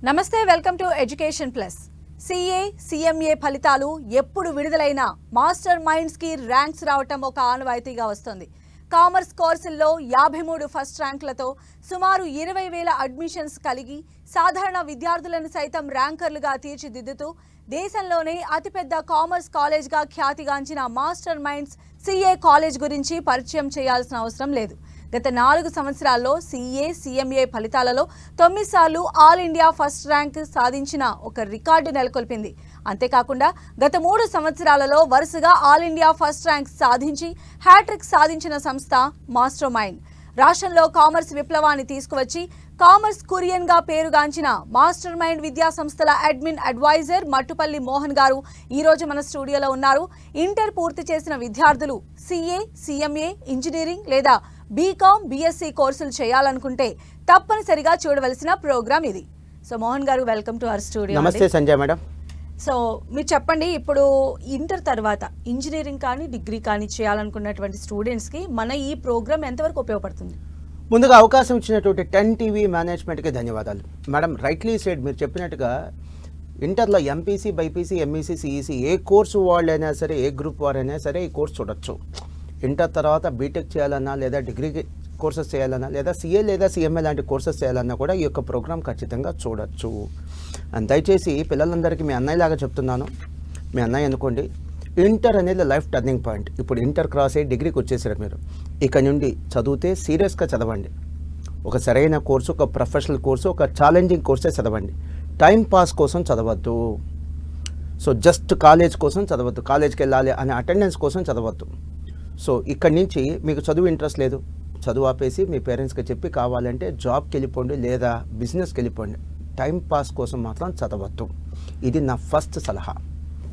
నమస్తే, welcome to education plus. CA CMA ఫలితాలు ఎప్పుడు విడుదలైనా మాస్టర్ మైండ్స్ కి ర్యాంక్స్ రావటం ఒక ఆనవాయితీగా వస్తుంది. కామర్స్ కోర్సుల్లో 53 ఫస్ట్ ర్యాంకులతో సుమారు 20,000 అడ్మిషన్స్ కలిగి సాధారణ విద్యార్థులను సైతం ర్యాంకర్లుగా తీర్చిదిద్దుతూ దేశంలోనే అతిపెద్ద కామర్స్ కాలేజ్గా ఖ్యాతిగాంచిన మాస్టర్ మైండ్స్ సిఏ కాలేజ్ గురించి పరిచయం చేయాల్సిన అవసరం లేదు. గత 4 సంవత్సరాల్లో సిఏ సిఎంఏ ఫలితాలలో 9 సార్లు ఆల్ ఇండియా ఫస్ట్ ర్యాంక్ సాధించిన ఒక రికార్డు నెలకొల్పింది. అంతేకాకుండా గత 3 సంవత్సరాలలో వరుసగా ఆల్ ఇండియా ఫస్ట్ ర్యాంక్ సాధించి హ్యాట్రిక్ సాధించిన సంస్థ మాస్టర్ మైండ్. రాష్ట్రంలో కామర్స్ విప్లవాన్ని తీసుకువచ్చి కామర్స్ కురియన్ గా పేరుగాంచిన మాస్టర్ మైండ్ విద్యా సంస్థల అడ్మిన్ అడ్వైజర్ మట్టుపల్లి మోహన్ గారు ఈ రోజు మన స్టూడియోలో ఉన్నారు. ఇంటర్ పూర్తి చేసిన విద్యార్థులు సిఏ సిఎంఏ ఇంజనీరింగ్ లేదా బీకామ్ బీఎస్సీ కోర్సులు చేయాలనుకుంటే తప్పనిసరిగా చూడవలసిన ప్రోగ్రామ్ ఇది. సో మోహన్ గారు, వెల్కమ్ టు అవర్ స్టూడియో. నమస్తే సంజయ్ మేడం. సో మీరు చెప్పండి, ఇప్పుడు ఇంటర్ తర్వాత ఇంజనీరింగ్ కానీ డిగ్రీ కానీ చేయాలనుకున్నటువంటి స్టూడెంట్స్కి మన ఈ ప్రోగ్రామ్ ఎంతవరకు ఉపయోగపడుతుంది? ముందుగా అవకాశం ఇచ్చినటువంటి 10 టీవీ మేనేజ్మెంట్కి ధన్యవాదాలు మేడం. రైట్లీ సైడ్ మీరు చెప్పినట్టుగా ఇంటర్లో ఎంపీసీ బైపీసీ ఎంఈసీ సిఈసీ ఏ కోర్సు వాళ్ళైనా సరే, ఏ గ్రూప్ వారైనా సరే ఈ కోర్సు చూడొచ్చు. ఇంటర్ తర్వాత బీటెక్ చేయాలన్నా లేదా డిగ్రీ కోర్సెస్ చేయాలన్నా లేదా సిఏ లేదా సిఎంఏ లాంటి కోర్సెస్ చేయాలన్నా కూడా ఈ యొక్క ప్రోగ్రామ్ ఖచ్చితంగా చూడొచ్చు. అండ్ దయచేసి పిల్లలందరికీ మీ అన్నయ్యలాగా చెప్తున్నాను, మీ అన్నయ్య అనుకోండి. ఇంటర్ అనేది లైఫ్ టర్నింగ్ పాయింట్. ఇప్పుడు ఇంటర్ క్రాస్ అయ్యి డిగ్రీకి వచ్చేసారు మీరు. ఇక నుండి చదివితే సీరియస్గా చదవండి. ఒక సరైన కోర్సు, ఒక ప్రొఫెషనల్ కోర్సు, ఒక ఛాలెంజింగ్ కోర్సే చదవండి. టైం పాస్ కోసం చదవద్దు. సో జస్ట్ కాలేజ్ కోసం చదవద్దు, కాలేజ్కి వెళ్ళాలి అనే అటెండెన్స్ కోసం చదవద్దు. సో ఇక్కడి నుంచి మీకు చదువు ఇంట్రెస్ట్ లేదు, చదువు ఆపేసి మీ పేరెంట్స్కి చెప్పి కావాలంటే జాబ్కి వెళ్ళిపోండి లేదా బిజినెస్కి వెళ్ళిపోండి. టైం పాస్ కోసం మాత్రం చదవద్దు. ఇది నా ఫస్ట్ సలహా.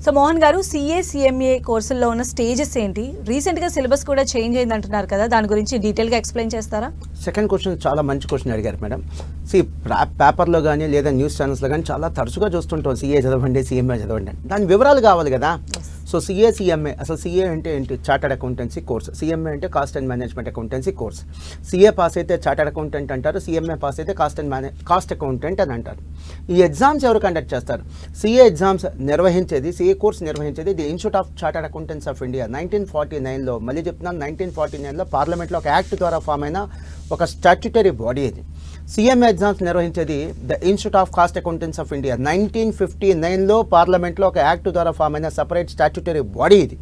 సో మోహన్ గారు, సిఏ సిఎంఏ కోర్సుల్లో ఉన్న స్టేజెస్ ఏంటి? రీసెంట్గా సిలబస్ కూడా చేంజ్ అయింది అంటున్నారు కదా, దాని గురించి డీటెయిల్గా ఎక్స్ప్లెయిన్ చేస్తారా? సెకండ్ క్వశ్చన్ చాలా మంచి క్వశ్చన్ అడిగారు మేడం. పేపర్లో కానీ లేదా న్యూస్ ఛానల్స్లో కానీ చాలా తరచుగా చూస్తుంటాం సిఏ చదవండి సిఎంఏ చదవండి. దాని వివరాలు కావాలి కదా. సో సిఏ సిఎంఏ, అసలు సిఏ అంటే ఏంటి? Chartered accountancy course. సిఎంఏ అంటే cost and management accountancy course. CA pass అయితే చార్టర్డ్ అకౌంటెంట్ అంటారు, సిఎంఏ పాస్ అయితే కాస్ట్ అకౌంటెంట్ అని అంటారు. ఈ ఎగ్జామ్స్ ఎవరు కండక్ట్ చేస్తారు? సిఏ ఎగ్జామ్స్ నిర్వహించేది, సిఏ కోర్స్ నిర్వహించేది the institute of chartered accountants of India. 1949లో, మళ్ళీ చెప్తున్నాను 1949లో పార్లమెంట్లో ఒక యాక్ట్ ద్వారా ఫామ్ అయిన ఒక స్టాట్యుటరీ బాడీ ఇది. సిఎంఏ ఎగ్జామ్స్ నిర్వహించేది the institute of cost accountants of India. 1959లో పార్లమెంట్లో ఒక యాక్ట్ ద్వారా ఫామ్ అయిన సపరేట్ స్టాట్యుటరీ బాడీ ఇది.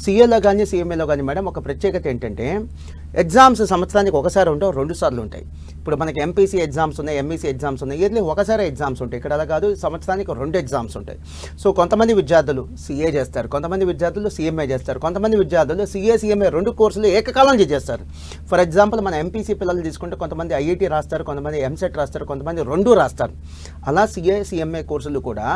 సిఏలో కానీ సిఎంఏలో కానీ మేడం ఒక ప్రత్యేకత ఏంటంటే ఎగ్జామ్స్ సంవత్సరానికి ఒకసారి ఉంటాయి, 2 సార్లు ఉంటాయి. ఇప్పుడు మనకి ఎంపీసీ ఎగ్జామ్స్ ఉన్నాయి, ఎంఈసీ ఎగ్జామ్స్ ఉన్నాయి. ఇయర్లీ ఒకసారి ఎగ్జామ్స్ ఉంటాయి. ఇక్కడ అలా కాదు, సంవత్సరానికి 2 ఎగ్జామ్స్ ఉంటాయి. సో కొంతమంది విద్యార్థులు సిఏ చేస్తారు, కొంతమంది విద్యార్థులు సిఎంఏ చేస్తారు, కొంతమంది విద్యార్థులు సిఏ సిఎంఏ 2 కోర్సులు ఏకకాలంలో చేస్తారు. ఫర్ ఎగ్జాంపుల్ మన ఎంపీసీ పిల్లలు తీసుకుంటే కొంతమంది ఐఐటీ రాస్తారు, కొంతమంది ఎంసెట్ రాస్తారు, కొంతమంది 2 రాస్తారు. అలా సిఏ సిఎంఏ కోర్సులు కూడా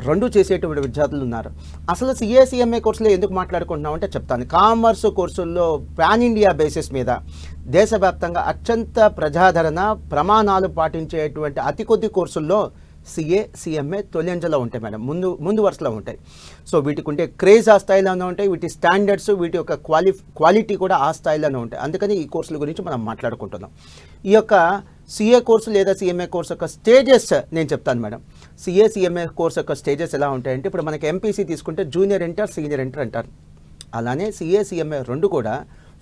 2 చేసేటువంటి విద్యార్థులు ఉన్నారు. అసలు సిఏ సిఎంఏ కోర్సులు ఎందుకు మాట్లాడుకుంటున్నాం అంటే చెప్తాను. కామర్స్ కోర్సుల్లో పాన్ ఇండియా బేసిస్ మీద దేశవ్యాప్తంగా అత్యంత ప్రజాదరణ ప్రమాణాలు పాటించేటువంటి అతి కొద్ది కోర్సుల్లో సిఏ సిఎంఏ తొలింజలో ఉంటాయి మేడం, ముందు వరుసలో ఉంటాయి. సో వీటికి ఉంటే క్రేజ్ ఆ స్థాయిలోనే ఉంటాయి, వీటి స్టాండర్డ్స్, వీటి యొక్క క్వాలిటీ కూడా ఆ స్థాయిలోనే ఉంటాయి. అందుకని ఈ కోర్సుల గురించి మనం మాట్లాడుకుంటున్నాం. ఈ యొక్క సిఏ కోర్సు లేదా సిఎంఏ కోర్సు యొక్క స్టేజెస్ నేను చెప్తాను మేడం. సిఏ సిఎంఏ కోర్సు యొక్క స్టేజెస్ ఎలా ఉంటాయంటే, ఇప్పుడు మనకి ఎంపీసీ తీసుకుంటే జూనియర్ ఇంటర్, సీనియర్ ఇంటర్ అంటారు. అలానే సిఏ సిఎంఏ 2 కూడా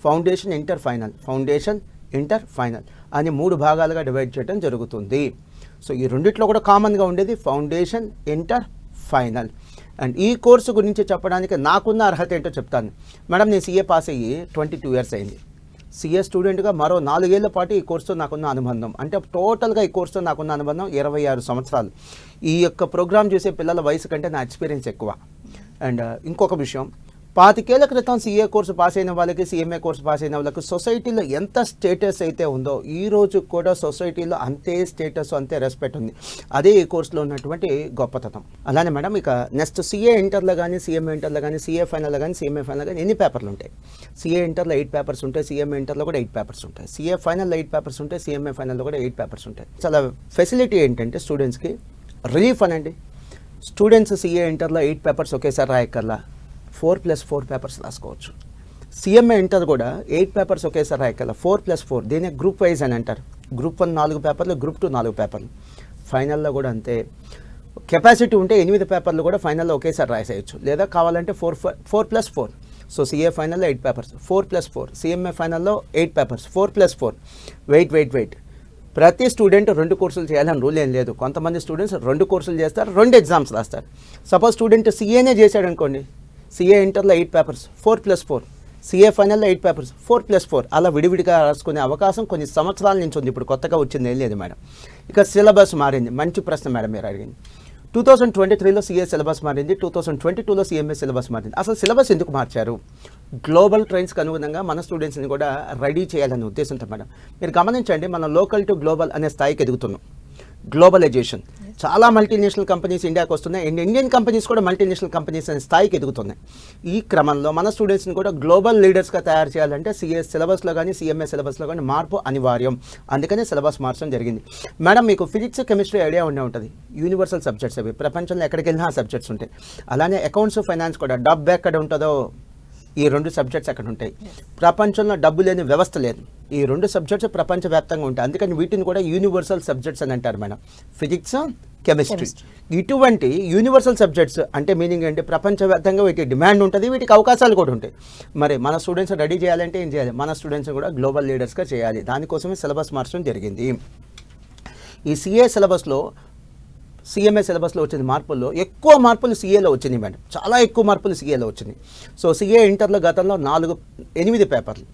foundation inter final, foundation inter final అని 3 భాగాలుగా డివైడ్ చేయడం జరుగుతుంది. సో ఈ రెండిట్లో కూడా కామన్గా ఉండేది ఫౌండేషన్ ఇంటర్ ఫైనల్. అండ్ ఈ కోర్సు గురించి చెప్పడానికి నాకున్న అర్హత ఏంటో చెప్తాను మేడం. నేను సిఏ పాస్ అయ్యి 22 ఇయర్స్ అయింది. సిఏ స్టూడెంట్గా మరో 4 ఏళ్ల పాటు ఈ కోర్సుతో నాకున్న అనుబంధం, అంటే టోటల్గా ఈ కోర్సుతో నాకున్న అనుబంధం 26 సంవత్సరాలు. ఈ యొక్క ప్రోగ్రామ్ చేసే పిల్లల వయసు కంటే నా ఎక్స్పీరియన్స్ ఎక్కువ. అండ్ ఇంకొక విషయం, 25 ఏళ్ల క్రితం సిఏ కోర్సు పాస్ అయిన వాళ్ళకి, సిఎంఏ కోర్సు పాస్ అయిన వాళ్ళకి సొసైటీలో ఎంత స్టేటస్ అయితే ఉందో ఈ రోజు కూడా సొసైటీలో అంతే స్టేటస్, అంతే రెస్పెక్ట్ ఉంది. అదే ఈ కోర్సులో ఉన్నటువంటి గొప్పతనం. అలానే మేడం ఇక నెక్స్ట్ సిఏ ఇంటర్లో కానీ, సిఎంఏ ఇంటర్లో కానీ, సిఏ ఫైనల్లో కానీ, సిఎంఏ ఫైనల్లో కానీ ఎన్ని పేపర్లు ఉంటాయి? సిఏ ఇంటర్లో 8 పేపర్స్ ఉంటాయి, సిఎంఏ ఇంటర్లో కూడా 8 పేపర్స్ ఉంటాయి, సిఏ ఫైనల్లో 8 పేపర్స్ ఉంటాయి, సిఎంఏ ఫైనల్లో కూడా 8 పేపర్స్ ఉంటాయి. చాలా ఫెసిలిటీ ఏంటంటే స్టూడెంట్స్కి రిలీఫ్ అనండి. స్టూడెంట్స్ సిఏ ఇంటర్లో 8 పేపర్స్ ఒకేసారి రాయక్కర్లా, 4+4 పేపర్స్ రాసుకోవచ్చు. సిఎంఏ ఇంటర్ కూడా 8 పేపర్స్ ఒకేసారి రాయక్కర్లా, 4+4. దీనే గ్రూప్ వైజ్ అని అంటారు. గ్రూప్ 1 4 పేపర్లు, గ్రూప్ 2 4 పేపర్లు. ఫైనల్లో కూడా అంతే. కెపాసిటీ ఉంటే 8 పేపర్లు కూడా ఫైనల్లో ఒకేసారి రాసేయచ్చు, లేదా కావాలంటే 4+4. సో సిఏ ఫైనల్లో 8 పేపర్స్, 4+4. సిఎంఏ ఫైనల్లో 8 పేపర్స్, 4+4. వెయిట్ ప్రతి స్టూడెంట్ 2 కోర్సులు చేయాలని రూల్ ఏం లేదు. కొంతమంది స్టూడెంట్స్ 2 కోర్సులు చేస్తారు, 2 ఎగ్జామ్స్ రాస్తారు. సపోజ్ స్టూడెంట్ సిఏనే చేశాడు అనుకోండి, సిఏ ఇంటర్లో 8 పేపర్స్, 4+4. సిఏ ఫైనల్లో 8 పేపర్స్, 4+4. అలా విడివిడిగా రాసుకునే అవకాశం కొన్ని సంవత్సరాల నుంచి ఉంది. ఇప్పుడు కొత్తగా వచ్చింది ఏం లేదు మేడం. ఇక సిలబస్ మారింది. మంచి ప్రశ్న మేడం మీరు అడిగింది. 2023లో సిఏ సిలబస్ మారింది, 2022లో సిఎంఏ సిలబస్ మారింది. అసలు సిలబస్ ఎందుకు మార్చారు? గ్లోబల్ ట్రెండ్స్కి అనుగుణంగా మన స్టూడెంట్స్ని కూడా రెడీ చేయాలనే ఉద్దేశంతో మేడం. మీరు గమనించండి, మనం లోకల్ టు గ్లోబల్ అనే స్థాయికి ఎదుగుతున్నాం. గ్లోబలైజేషన్, చాలా మల్టీనేషనల్ కంపెనీస్ ఇండియాకి వస్తున్నాయి, ఇండియన్ కంపెనీస్ కూడా మల్టీనేషనల్ కంపెనీస్ అనే స్థాయికి ఎదుగుతున్నాయి. ఈ క్రమంలో మన స్టూడెంట్స్ని కూడా గ్లోబల్ లీడర్స్గా తయారు చేయాలంటే సిఏ సిలబస్లో కానీ సిఎంఏ సిలబస్లో కానీ మార్పు అనివార్యం. అందుకనే సిలబస్ మార్చడం జరిగింది. మేడం మీకు ఫిజిక్స్ కెమిస్ట్రీ ఐడియా ఉండే ఉంటుంది, యూనివర్సల్ సబ్జెక్ట్స్ అవి, ప్రపంచంలో ఎక్కడికి వెళ్ళినా ఆ సబ్జెక్ట్స్ ఉంటాయి. అలానే అకౌంట్స్ ఫైనాన్స్ కూడా, డబ్బు ఎక్కడ ఉంటుందో ఈ 2 సబ్జెక్ట్స్ అక్కడ ఉంటాయి. ప్రపంచంలో డబ్బు లేని వ్యవస్థ లేదు. ఈ 2 సబ్జెక్ట్స్ ప్రపంచవ్యాప్తంగా ఉంటాయి. అందుకని వీటిని కూడా యూనివర్సల్ సబ్జెక్ట్స్ అని అంటారు మేడం, ఫిజిక్స్ కెమిస్ట్రీ. ఇటువంటి యూనివర్సల్ సబ్జెక్ట్స్ అంటే మీనింగ్ ఏంటి? ప్రపంచవ్యాప్తంగా వీటికి డిమాండ్ ఉంటుంది, వీటికి అవకాశాలు కూడా ఉంటాయి. మరి మన స్టూడెంట్స్ రెడీ చేయాలంటే ఏం చేయాలి? మన స్టూడెంట్స్ కూడా గ్లోబల్ లీడర్స్గా చేయాలి. దానికోసమే సిలబస్ మార్చడం జరిగింది. ఈ సిఏ సిలబస్లో సిఎంఏ సిలబస్లో వచ్చిన మార్పుల్లో ఎక్కువ మార్పులు సిఏలో వచ్చినాయి మేడం, చాలా ఎక్కువ మార్పులు సిఏలో వచ్చినాయి. సో సిఏ ఇంటర్లో గతంలో 8 పేపర్లు,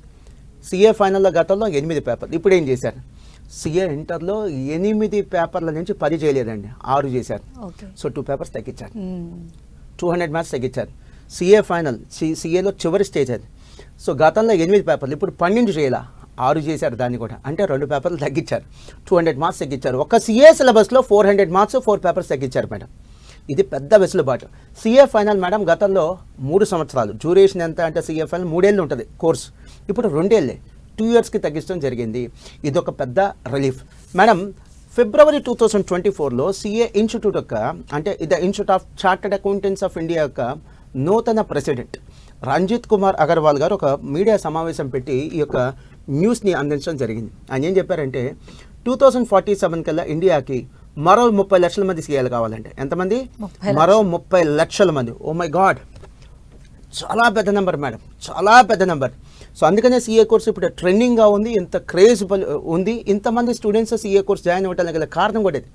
సిఏ ఫైనల్లో గతంలో 8 పేపర్లు. ఇప్పుడు ఏం చేశారు? సిఏ ఇంటర్లో 8 పేపర్ల నుంచి 10 చేయలేదండి, 6 చేశారు. సో 2 పేపర్స్ తగ్గించారు, 200 మార్క్స్ తగ్గించారు. సిఏ ఫైనల్, సిఏలో చివరి స్టేజ్ అది. సో గతంలో 8 పేపర్లు, ఇప్పుడు 12 చేయాల, 6 చేశారు. దాన్ని కూడా అంటే 2 పేపర్లు తగ్గించారు, 200 మార్క్స్ తగ్గించారు. ఒక సిఏ సిలబస్లో 400 మార్క్స్, 4 పేపర్స్ తగ్గించారు మేడం. ఇది పెద్ద వెసులుబాటు. సిఏ ఫైనల్ మేడం గతంలో 3 సంవత్సరాలు, డ్యూరేషన్ ఎంత అంటే సిఏ ఫైనల్ 3 ఏళ్ళు ఉంటుంది కోర్స్, ఇప్పుడు 2 ఏళ్ళే, 2 ఇయర్స్కి తగ్గించడం జరిగింది. ఇది ఒక పెద్ద రిలీఫ్ మేడం. ఫిబ్రవరి 2024లో సిఏ ఇన్స్టిట్యూట్ యొక్క అంటే the institute of chartered accountants of India యొక్క నూతన ప్రెసిడెంట్ రంజిత్ కుమార్ అగర్వాల్ గారు ఒక మీడియా సమావేశం పెట్టి ఈ యొక్క న్యూస్ని అందించడం జరిగింది. ఆయన ఏం చెప్పారంటే 2047 కల్లా ఇండియాకి మరో 30 లక్షల మంది సీఏలు కావాలంటే. ఎంతమంది? మరో 30 లక్షల మంది. ఓ మై గాడ్, చాలా పెద్ద నెంబర్ మేడం, చాలా పెద్ద నెంబర్. సో అందుకనే సీఏ కోర్స్ ఇప్పుడు ట్రెండింగ్గా ఉంది, ఇంత క్రేజ్ ఉంది, ఇంతమంది స్టూడెంట్స్ సీఏ కోర్స్ జాయిన్ అవ్వడానికి గల కారణం కూడా ఇది.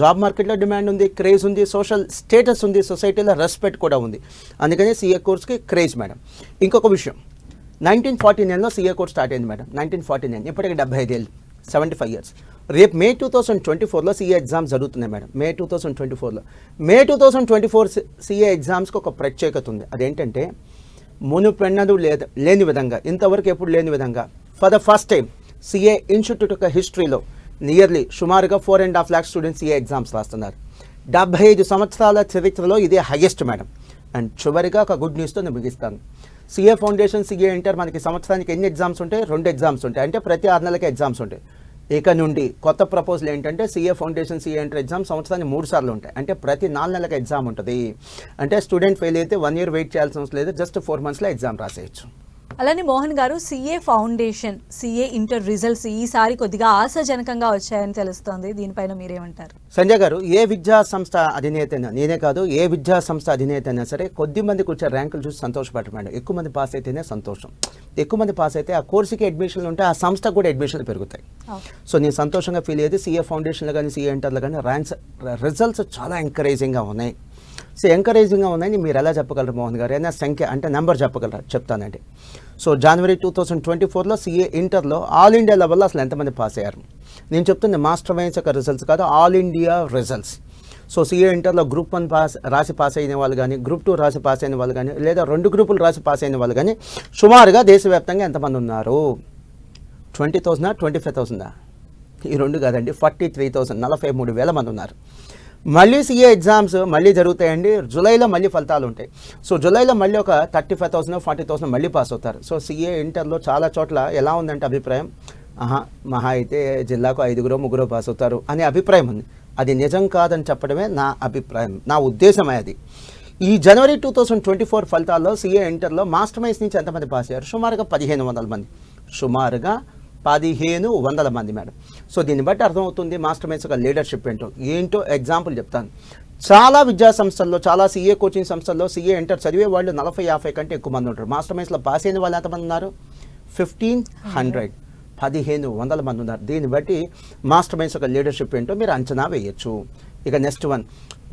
జాబ్ మార్కెట్లో డిమాండ్ ఉంది, క్రేజ్ ఉంది, సోషల్ స్టేటస్ ఉంది, సొసైటీలో రెస్పెక్ట్ కూడా ఉంది. అందుకనే సీఏ కోర్స్కి క్రేజ్ మేడం. ఇంకొక విషయం, 1949లో సీఏ కోర్స్ స్టార్ట్ అయింది మేడం, 1949. ఇప్పటికి 75 ఏళ్ళు, 75 ఇయర్స్. రేపు May 2024లో సీఏ ఎగ్జామ్స్ జరుగుతున్నాయి మేడం. May 2024 సీఏ ఎగ్జామ్స్కి ఒక ప్రత్యేకత ఉంది. అదేంటంటే మునుపెన్నడూ లేని విధంగా, ఇంతవరకు ఎప్పుడు లేని విధంగా for the first time CA institute యొక్క హిస్టరీలో సుమారుగా 4.5 lakh స్టూడెంట్స్ సీఏ ఎగ్జామ్స్ రాస్తున్నారు. 75 సంవత్సరాల చరిత్రలో ఇదే హైయెస్ట్ మేడం. అండ్ చివరిగా ఒక గుడ్ న్యూస్తో నేను ముగిస్తాను. సీఏ ఫౌండేషన్, సీఏ ఇంటర్ మనకి సంవత్సరానికి ఎన్ని ఎగ్జామ్స్ ఉంటాయి? 2 ఎగ్జామ్స్ ఉంటాయి, అంటే ప్రతి 6 నెలలకి ఎగ్జామ్స్ ఉంటాయి. ఇక నుండి కొత్త ప్రపోజల్ ఏంటంటే CA foundation, CA inter exam సంవత్సరానికి 3 సార్లు ఉంటాయి, అంటే ప్రతి 4 నెలలకు ఎగ్జామ్ ఉంటుంది. అంటే స్టూడెంట్ ఫెయిల్ అయితే 1 year వెయిట్ చేయాల్సిన అవసరం లేదు, జస్ట్ 4 monthsలో ఎగ్జామ్ రాసేయచ్చు. అలానే మోహన్ గారు, CA foundation, CA inter results ఈసారి కొద్దిగా ఆశాజనకంగా వచ్చాయని తెలుస్తోంది. దీనిపైన మీరేమంటారు? సంజయ్ గారు, ఏ విద్యా సంస్థ అధినేత అయినా, నేనే కాదు, ఏ విద్యా సంస్థ అధినేత అయినా సరే కొద్ది మందికి వచ్చే ర్యాంకులు చూసి సంతోషపడమండి. ఎక్కువ మంది పాస్ అయితేనే సంతోషం. ఎక్కువ మంది పాస్ అయితే ఆ కోర్సుకి అడ్మిషన్లు ఉంటాయి, ఆ సంస్థకు కూడా అడ్మిషన్లు పెరుగుతాయి. సో నేను సంతోషంగా ఫీల్ అయ్యేది సీఏ ఫౌండేషన్లో కానీ సీఏ ఇంటర్లో కానీ రిజల్ట్స్ చాలా ఎంకరేజింగ్గా ఉన్నాయి. సో ఎంకరేజింగ్గా ఉందని మీరు ఎలా చెప్పగలరు మోహన్ గారు? ఏదైనా సంఖ్య అంటే నెంబర్ చెప్పగలరా? చెప్తానండి. సో జనవరి 2024లో సీఏ ఇంటర్లో ఆల్ ఇండియా లెవెల్లో అసలు ఎంతమంది పాస్ అయ్యారు? నేను చెప్తుంది మాస్టర్ మైన్స్ యొక్క రిజల్ట్స్ కాదు, all India results. So CA ఇంటర్లో గ్రూప్ 1 రాసి పాస్ అయిన వాళ్ళు కానీ, గ్రూప్ 2 రాసి పాస్ అయిన వాళ్ళు కానీ, లేదా 2 గ్రూపులు రాసి పాస్ అయిన వాళ్ళు కానీ సుమారుగా దేశవ్యాప్తంగా ఎంతమంది ఉన్నారు? 20,000 25,000? ఈ 2 కాదండి, 43,000, 43,000 మంది ఉన్నారు. మళ్ళీ సీఏ ఎగ్జామ్స్ మళ్ళీ జరుగుతాయండి. జూలైలో మళ్ళీ ఫలితాలు ఉంటాయి. సో జూలైలో మళ్ళీ ఒక 35,000 40,000 మళ్ళీ పాస్ అవుతారు. సో సీఏ ఇంటర్లో చాలా చోట్ల ఎలా ఉందంటే అభిప్రాయం, మహా అయితే జిల్లాకు 5-3 పాస్ అవుతారు అనే అభిప్రాయం ఉంది. అది నిజం కాదని చెప్పడమే నా అభిప్రాయం, నా ఉద్దేశమే అది. ఈ జనవరి 2024 ఫలితాల్లో సీఏ ఇంటర్లో మాస్టర్ మైన్స్ నుంచి ఎంతమంది పాస్ అయ్యారు? సుమారుగా 1,500 మంది. సుమారుగా 1500 మంది మేడం. సో దీన్ని బట్టి అర్థమవుతుంది మాస్టర్ మైండ్స్ యొక్క లీడర్షిప్ ఏంటో ఎగ్జాంపుల్ చెప్తాను. చాలా విద్యా సంస్థల్లో, చాలా సీఏ కోచింగ్ సంస్థల్లో సీఏ ఎంటర్ చదివే వాళ్ళు 40-50 కంటే ఎక్కువ మంది ఉంటారు. మాస్టర్ మైండ్స్లో పాస్ అయిన వాళ్ళు ఎంతమంది ఉన్నారు? 1500, 1500 మంది ఉన్నారు. దీన్ని బట్టి మాస్టర్ మైండ్స్ యొక్క లీడర్షిప్ ఏంటో మీరు అంచనా వేయచ్చు. ఇక నెక్స్ట్ వన్,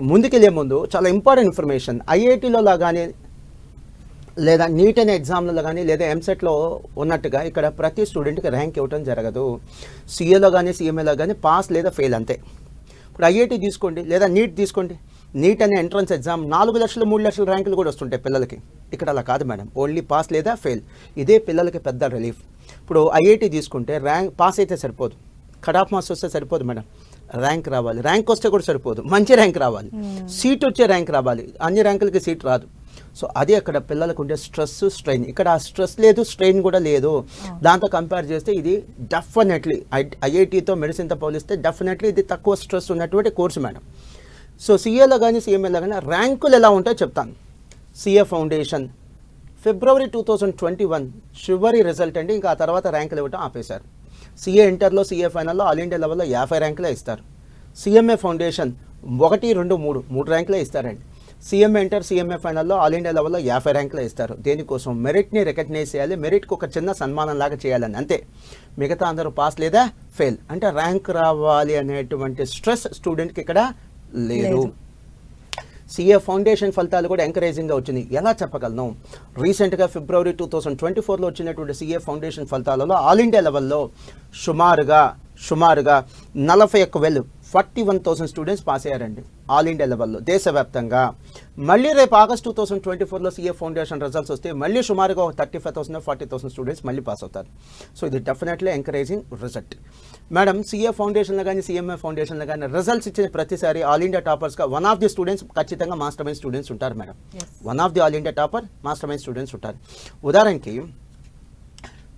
ముందుకెళ్ళే ముందు చాలా ఇంపార్టెంట్ ఇన్ఫర్మేషన్. ఐఐటీలో లాగానే లేదా నీట్ అనే ఎగ్జామ్లలో కానీ లేదా ఎంసెట్లో ఉన్నట్టుగా ఇక్కడ ప్రతి స్టూడెంట్కి ర్యాంక్ ఇవ్వడం జరగదు. సీఏలో కానీ సిఎంఏలో కానీ పాస్ లేదా ఫెయిల్ అంతే. ఇప్పుడు ఐఐటీ తీసుకోండి లేదా నీట్ తీసుకోండి. నీట్ అనే ఎంట్రన్స్ ఎగ్జామ్ 4 లక్షలు 3 లక్షల ర్యాంకులు కూడా వస్తుంటాయి పిల్లలకి. ఇక్కడ అలా కాదు మేడం, ఓన్లీ పాస్ లేదా ఫెయిల్. ఇదే పిల్లలకి పెద్ద రిలీఫ్. ఇప్పుడు ఐఐటీ తీసుకుంటే ర్యాంక్ పాస్ అయితే సరిపోదు, కట్ ఆఫ్ మార్క్స్ వస్తే సరిపోదు మేడం, ర్యాంక్ రావాలి. ర్యాంక్ వస్తే కూడా సరిపోదు, మంచి ర్యాంక్ రావాలి, సీట్ వచ్చే ర్యాంక్ రావాలి. అన్ని ర్యాంకులకి సీట్ రాదు. సో అది అక్కడ పిల్లలకు ఉండే స్ట్రెస్, స్ట్రెయిన్. ఇక్కడ ఆ స్ట్రెస్ లేదు, స్ట్రెయిన్ కూడా లేదు. దాంతో కంపేర్ చేస్తే ఇది డెఫినెట్లీ ఐఐటీతో మెడిసిన్తో పోలిస్తే డెఫినెట్లీ ఇది తక్కువ స్ట్రెస్ ఉన్నటువంటి కోర్సు మేడం. సో సీఏలో కానీ సిఎంఏలో కానీ ర్యాంకులు ఎలా ఉంటాయో చెప్తాను. సిఏ ఫౌండేషన్ ఫిబ్రవరి 2021 చివరి రిజల్ట్ అండి. ఇంకా ఆ తర్వాత ర్యాంకులు ఇవ్వటం ఆపేశారు. సిఏ ఇంటర్లో, సిఏ ఫైనల్లో, ఆల్ ఇండియా లెవెల్లో 50 ర్యాంకులే ఇస్తారు. సిఎంఏ ఫౌండేషన్ 1, 2, 3 ర్యాంకులే ఇస్తారండి. సిఎంఏ ఇంటర్, సిఎంఏ ఫైనల్లో, ఆల్ ఇండియా లెవెల్లో 50 ర్యాంకులే ఇస్తారు. దేనికోసం? మెరిట్ని రికగ్నైజ్ చేయాలి, మెరిట్కి ఒక చిన్న సన్మానం లాగా చేయాలని అంతే. మిగతా అందరూ పాస్ లేదా ఫెయిల్. అంటే ర్యాంక్ రావాలి అనేటువంటి స్ట్రెస్ స్టూడెంట్కి ఇక్కడ లేదు. సిఏ ఫౌండేషన్ ఫలితాలు కూడా ఎంకరేజింగ్గా వచ్చింది. ఎలా చెప్పగలను? రీసెంట్గా ఫిబ్రవరి 2024లో వచ్చినటువంటి సిఏ ఫౌండేషన్ ఫలితాలలో ఆల్ ఇండియా లెవెల్లో సుమారుగా 41,000 స్టూడెంట్స్ పాస్ అయ్యారండి ఆల్ ఇండియా లెవెల్లో దేశవ్యాప్తంగా. మళ్ళీ రేపు ఆగస్ట్ 2024లో సిఏ ఫౌండేషన్ రిజల్ట్స్ వస్తే మళ్ళీ సుమారుగా 35,000 40,000 స్టూడెంట్స్ మళ్ళీ పాస్ అవుతారు. సో ఇది definitely encouraging result madam. CA ఫౌండేషన్లో కానీ సిఎంఏ ఫౌండేషన్లో కానీ రిజల్ట్స్ ఇచ్చిన ప్రతిసారి ఆల్ ఇండియా టాపర్స్గా వన్ ఆఫ్ ది స్టూడెంట్స్ ఖచ్చితంగా మాస్టర్ మైండ్ స్టూడెంట్స్ ఉంటారు madam. One of the all India topper Master Mind students ఉంటారు. ఉదాహరణకి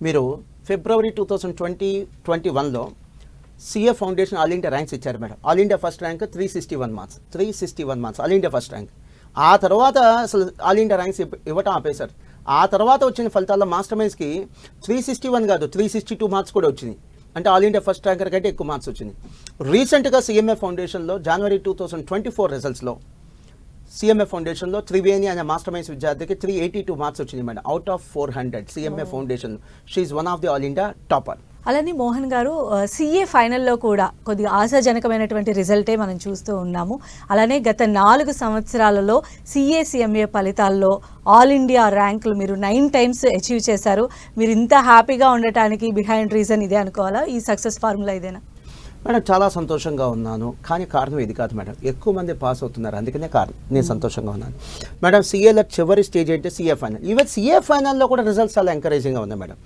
మీరు ఫిబ్రవరి 2021లో CA foundation all India ranks ఇచ్చారు madam. All India first rank 361 marks all India first rank. ఆ తర్వాత అసలు ఆల్ ఇండియా ర్యాంక్స్ ఇవ్వటం ఆపేశారు. ఆ తర్వాత వచ్చిన ఫలితాల్లో మాస్టర్ మైండ్స్కి 361 కాదు 362 మార్క్స్ కూడా వచ్చింది. అంటే ఆల్ ఇండియా ఫస్ట్ ర్యాంకర్ కంటే ఎక్కువ మార్క్స్ వచ్చింది. రీసెంట్గా సిఎంఏ ఫౌండేషన్లో జనవరి 2024 రిజల్ట్స్లో సిఎంఏ ఫౌండేషన్లో త్రివేణి అనే మాస్టర్ మైండ్స్ విద్యార్థికి 382 మార్క్స్ వచ్చింది madam. Out of 400 CMA foundation. She one of the all India topper. అలానే మోహన్ గారు, సిఏ ఫైనల్లో కూడా కొద్దిగా ఆశాజనకమైనటువంటి రిజల్టే మనం చూస్తూ ఉన్నాము. అలానే గత 4 సంవత్సరాలలో సిఏ సిఎంఏ ఫలితాల్లో ఆల్ ఇండియా ర్యాంకులు మీరు 9 టైమ్స్ అచీవ్ చేశారు. మీరు ఇంత హ్యాపీగా ఉండటానికి బిహైండ్ రీజన్ ఇదే అనుకోవాలా? ఈ సక్సెస్ ఫార్ములా ఇదేనా? మేడం చాలా సంతోషంగా ఉన్నాను, కానీ కారణం ఇది కాదు మేడం. ఎక్కువ మంది పాస్ అవుతున్నారు, అందుకనే కారణం. నేను సంతోషంగా ఉన్నాను మేడం. సిఏలో చివరి స్టేజ్ అయితే సిఏ ఫైనల్. ఈవెన్ సిఏ ఫైనల్లో కూడా రిజల్ట్స్ చాలా ఎంకరేజింగ్గా ఉన్నాయి మేడం.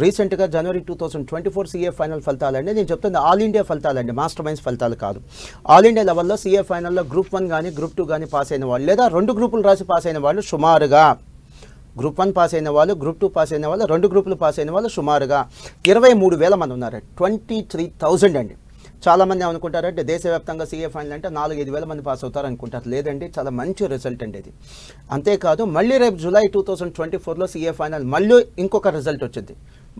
రీసెంట్గా జనవరి 2024 సిఏ ఫైనల్ ఫలితాలండి. నేను చెప్తుంది ఆల్ ఇండియా ఫలితాలండి, మాస్టర్ మైండ్స్ ఫలితాలు కాదు. ఆల్ ఇండియా లెవెల్లో సిఏ ఫైనల్లో గ్రూప్ 1 కానీ గ్రూప్ 2 కానీ పాస్ అయిన వాళ్ళు లేదా 2 గ్రూపులు రాసి పాస్ అయిన వాళ్ళు సుమారుగా గ్రూప్ 1 పాస్ అయిన వాళ్ళు, గ్రూప్ 2 పాస్ అయిన వాళ్ళు, 2 గ్రూపులు పాస్ అయిన వాళ్ళు సుమారుగా 23,000 మంది ఉన్నారు. 23,000 అండి. చాలామంది అనుకుంటారంటే దేశవ్యాప్తంగా సిఏ ఫైనల్ అంటే 4-5 వేల మంది పాస్ అవుతారు అనుకుంటారు. లేదండి, చాలా మంచి రిజల్ట్ అండి ఇది. అంతేకాదు మళ్ళీ రేపు జూలై 2024లో సిఏ ఫైనల్ మళ్ళీ ఇంకొక రిజల్ట్ వచ్చింది.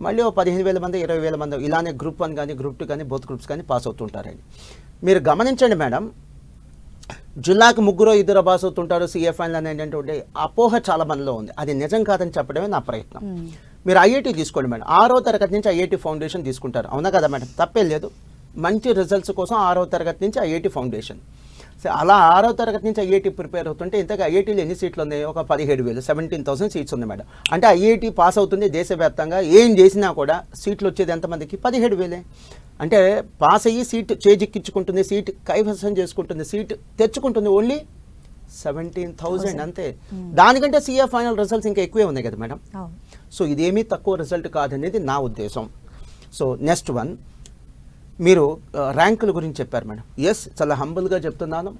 మళ్ళీ 15,000 మంది 20,000 మంది ఇలానే గ్రూప్ 1 కానీ గ్రూప్ 2 కానీ బోత్ గ్రూప్స్ కానీ పాస్ అవుతుంటారండి. మీరు గమనించండి మేడం, జిల్లాకు 3-2 పాస్ అవుతుంటారు సిఏ ఫైనల్ అనేటువంటి అపోహ చాలా మందిలో ఉంది. అది నిజం కాదని చెప్పడమే నా ప్రయత్నం. మీరు ఐఐటీ తీసుకోండి మేడం. 6వ తరగతి నుంచి ఐఐటీ ఫౌండేషన్ తీసుకుంటారు, అవునా కదా మేడం? తప్పేం లేదు. మంచి రిజల్ట్స్ కోసం 6వ తరగతి నుంచి ఐఐటీ ఫౌండేషన్. సో అలా 6వ తరగతి నుంచి ఐఐటీ ప్రిపేర్ అవుతుంటే ఇంతగా ఐఐటీలో ఎన్ని సీట్లు ఉన్నాయి? ఒక 17,000 17,000 సీట్స్ ఉన్నాయి మేడం. అంటే ఐఐటీ పాస్ అవుతుంది దేశవ్యాప్తంగా. ఏం చేసినా కూడా సీట్లు వచ్చేది ఎంతమందికి? 17,000. అంటే పాస్ అయ్యి సీట్ చేజిక్కించుకుంటుంది, సీట్ కైవసం చేసుకుంటుంది, సీట్ తెచ్చుకుంటుంది ఓన్లీ 17,000 అంతే. దానికంటే సిఏ ఫైనల్ రిజల్ట్స్ ఇంకా ఎక్కువే ఉన్నాయి కదా మేడం. సో ఇదేమీ తక్కువ రిజల్ట్ కాదనేది నా ఉద్దేశం. సో నెక్స్ట్ వన్, మీరు ర్యాంకుల గురించి చెప్పారు మేడం. ఎస్, చాలా హంబుల్గా చెప్తున్నాను.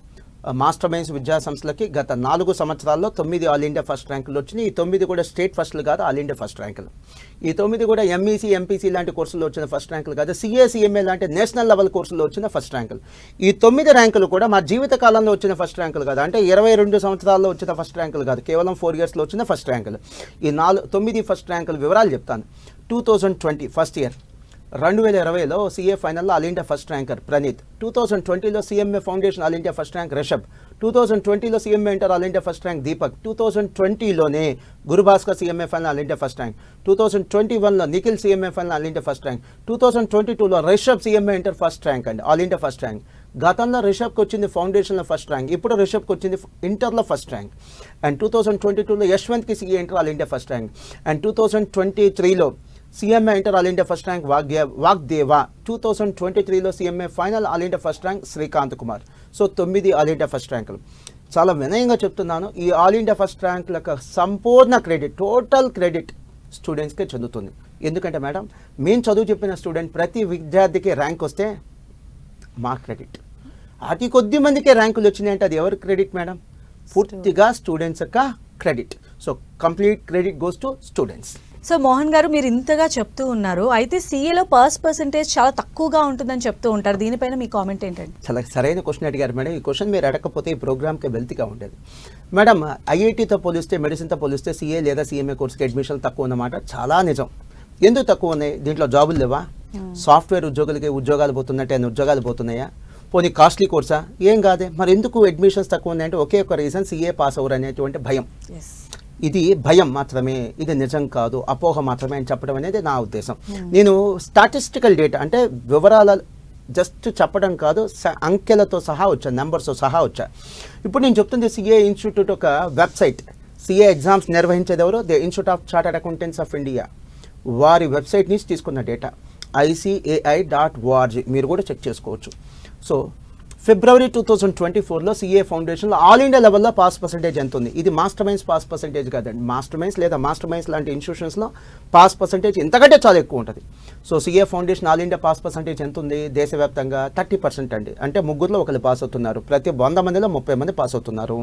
మాస్టర్ మైండ్స్ విద్యా సంస్థలకి గత 4 సంవత్సరాల్లో 9 ఆల్ ఇండియా ఫస్ట్ ర్యాంకులు వచ్చినాయి. ఈ 9 కూడా స్టేట్ ఫస్ట్లు కాదు, ఆల్ ఇండియా ఫస్ట్ ర్యాంకులు. ఈ 9 కూడా ఎంఈసీ ఎంపీసీ లాంటి కోర్సుల్లో వచ్చిన ఫస్ట్ ర్యాంకులు కాదు, సిఏ సిఎంఏ లాంటి నేషనల్ లెవెల్ కోర్సుల్లో వచ్చిన ఫస్ట్ ర్యాంకులు. ఈ 9 ర్యాంకులు కూడా మా జీవిత కాలంలో వచ్చిన ఫస్ట్ ర్యాంకులు కాదు. అంటే 22 సంవత్సరాల్లో వచ్చిన ఫస్ట్ ర్యాంకులు కాదు, కేవలం 4 ఇయర్స్లో వచ్చిన ఫస్ట్ ర్యాంకులు. ఈ 9 ఫస్ట్ ర్యాంకుల వివరాలు చెప్తాను. 2020 ఫస్ట్ ఇయర్ 2020లో సిఏ ఫైనల్లో all India first ranker Praneeth, 2020లో CMA foundation all India first rank Rishabh, 2020లో CMA inter all India first rank Deepak, 2020లోనే Gurubhaskar CMA final all India first rank, 2021లో Nikhil CMA final all India first rank, 2022లో Rishabh CMA inter first rank అండి, all India first rank. గతంలో రిషబ్కి వచ్చింది ఫౌండేషన్లో first rank, ఇప్పుడు రిషబ్కి వచ్చింది ఇంటర్లో ఫస్ట్ ర్యాంక్. అండ్ 2022లో యశ్వంత్కి CA inter all India first rank. And 2023లో CMA inter all India first rank Vagdeva, 2023లో CMA final all India first rank Srikanth Kumar. So 9 all India first ర్యాంకులు. చాలా వినయంగా చెప్తున్నాను, ఈ ఆల్ ఇండియా ఫస్ట్ ర్యాంకులకు సంపూర్ణ క్రెడిట్, టోటల్ క్రెడిట్ స్టూడెంట్స్కే చెందుతుంది. ఎందుకంటే మేడం, మేము చదువు చెప్పిన స్టూడెంట్ ప్రతి విద్యార్థికి ర్యాంక్ వస్తే మా క్రెడిట్. అతి కొద్ది మందికే ర్యాంకులు వచ్చినాయంటే అది ఎవరి క్రెడిట్ మేడం? పూర్తిగా స్టూడెంట్స్ యొక్క credit. So complete credit goes to students. So Mohan గారు, మీరు ఇంతగా చెప్తూ ఉన్నారు, అయితే సీఏలో పాస్ పర్సెంటేజ్ చాలా తక్కువగా ఉంటుందని చెప్తూ ఉంటారు. దీనిపైన మీ కామెంట్ ఏంటండి? చాలా సరైన క్వశ్చన్ అడిగారు మేడం. ఈ క్వశ్చన్ మీరు అడగకపోతే ఈ ప్రోగ్రామ్కి వెల్తీగా ఉండేది. మేడం, ఐఐటీతో పోలిస్తే, మెడిసిన్తో పోలిస్తే సిఏ లేదా సిఎంఏ కోర్స్కి అడ్మిషన్ తక్కువ ఉన్నమాట చాలా నిజం. ఎందుకు తక్కువ ఉన్నాయి? దీంట్లో జాబులు లేవా? సాఫ్ట్వేర్ ఉద్యోగులకి ఉద్యోగాలు పోతున్నట్టే ఉద్యోగాలు పోతున్నాయా? పోనీ కాస్ట్లీ కోర్సా? ఏం కాదే. మరి ఎందుకు అడ్మిషన్స్ తక్కువ ఉన్నాయంటే ఒకే ఒక రీజన్, సిఏ పాస్ అవ్వరు అనేటువంటి భయం. ఇది భయం మాత్రమే, ఇది నిజం కాదు, అపోహ మాత్రమే అని చెప్పడం అనేది నా ఉద్దేశం. నేను స్టాటిస్టికల్ డేటా అంటే వివరాల జస్ట్ చెప్పడం కాదు, అంకెలతో సహా వచ్చా, నెంబర్స్తో సహా వచ్చా. ఇప్పుడు నేను చెప్తుంది సిఏ ఇన్స్టిట్యూట్ ఒక వెబ్సైట్. సిఏ ఎగ్జామ్స్ నిర్వహించేది ఎవరు? The institute of chartered accountants of India. వారి వెబ్సైట్ నుంచి తీసుకున్న డేటా ICAI.org, మీరు కూడా చెక్ చేసుకోవచ్చు. So February 2024లో CA ఫౌండేషన్లో all India లెవెల్లో పాస్ పర్సెంటేజ్ ఎంత ఉంది? ఇది మాస్టర్ మైన్స్ పాస్ పర్సెంటేజ్ కాదండి. మాస్టర్ మైన్స్ లేదా మాస్టర్ మైన్స్ లాంటి ఇన్స్టిట్యూషన్స్లో పాస్ పర్సెంటేజ్ ఇంతకంటే చాలా ఎక్కువ ఉంటుంది. So CA foundation all India pass percentage ఎంత ఉంది? దేశవ్యాప్తంగా 30% అండి. అంటే ముగ్గురులో ఒకరు పాస్ అవుతున్నారు. ప్రతి 100 మందిలో 30 మంది పాస్ అవుతున్నారు.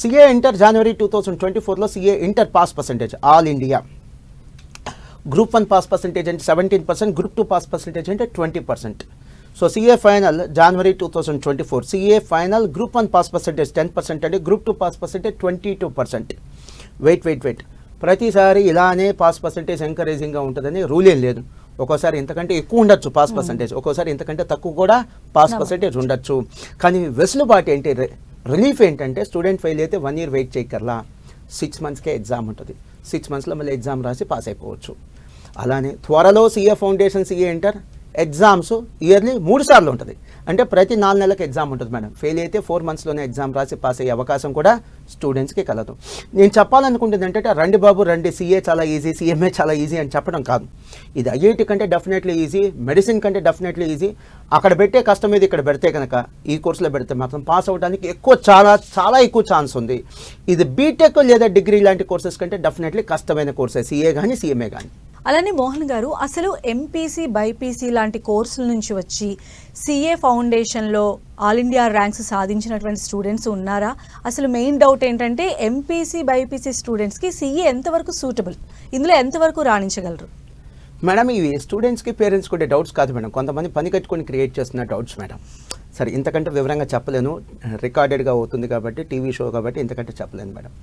సిఏ ఇంటర్ జనవరి 2024లో CA inter pass percentage all India. Group 1 pass percentage అంటే 17%, గ్రూప్ 2 పాస్ పర్సెంటేజ్ అంటే 20%. సో సిఏ ఫైనల్ జనవరి 2024, CA final group 1 pass percentage 10% అండి, గ్రూప్ 2 పాస్ పర్సెంటేజ్ 22%. వెయిట్ ప్రతిసారి ఇలానే పాస్ పర్సెంటేజ్ ఎంకరేజింగ్గా ఉంటుందని రూల్ ఏం లేదు. ఒక్కోసారి ఇంతకంటే ఎక్కువ ఉండొచ్చు పాస్ పర్సెంటేజ్, ఒక్కోసారి ఇంతకంటే తక్కువ కూడా పాస్ పర్సెంటేజ్ ఉండొచ్చు. కానీ వెసులుబాటు ఏంటి, రిలీఫ్ ఏంటంటే స్టూడెంట్ ఫెయిల్ అయితే 1 year వెయిట్ చేయకర్లా, 6 monthsకే ఎగ్జామ్ ఉంటుంది. 6 monthsలో మళ్ళీ ఎగ్జామ్ రాసి పాస్ అయిపోవచ్చు. అలానే త్వరలో CA foundation CA inter exams yearly 3 సార్లు ఉంటుంది. అంటే ప్రతి 4 నెలలకు ఎగ్జామ్ ఉంటుంది మేడం. ఫెయిల్ అయితే 4 monthsలోనే ఎగ్జామ్ రాసి పాస్ అయ్యే అవకాశం కూడా స్టూడెంట్స్కి కలదు. నేను చెప్పాలనుకుంటుంది ఏంటంటే, రండి బాబు రండి, సిఏ చాలా ఈజీ, సిఎంఏ చాలా ఈజీ అని చెప్పడం కాదు. ఇది ఐఐటి కంటే డెఫినెట్లీ ఈజీ, మెడిసిన్ కంటే డెఫినెట్లీ ఈజీ. అక్కడ పెట్టే కష్టం మీద ఇక్కడ పెడితే కనుక, ఈ కోర్సులో పెడితే మాత్రం పాస్ అవ్వడానికి చాలా ఎక్కువ ఛాన్స్ ఉంది. ఇది బీటెక్ లేదా డిగ్రీ లాంటి కోర్సెస్ కంటే డెఫినెట్లీ కష్టమైన కోర్సే సిఏ కానీ సిఎంఏ కానీ. అలానే మోహన్ గారు, అసలు ఎంపీసీ బైపీసీ లాంటి కోర్సుల నుంచి వచ్చి సిఏ ఫౌండేషన్లో ఆల్ ఇండియా ర్యాంక్స్ సాధించినటువంటి స్టూడెంట్స్ ఉన్నారా? అసలు మెయిన్ డౌట్ ఏంటంటే, ఎంపీసీ బైపీసీ స్టూడెంట్స్కి సిఏ ఎంతవరకు సూటబుల్, ఇందులో ఎంతవరకు రాణించగలరు? మేడం, ఇవి స్టూడెంట్స్కి పేరెంట్స్ కూడా డౌట్స్ కాదు మేడం, కొంతమంది పని కట్టుకొని క్రియేట్ చేస్తున్న డౌట్స్ మేడం. సరే, ఇంతకంటే వివరంగా చెప్పలేను, రికార్డెడ్గా అవుతుంది కాబట్టి, టీవీ షో కాబట్టి ఇంతకంటే చెప్పలేను మేడం.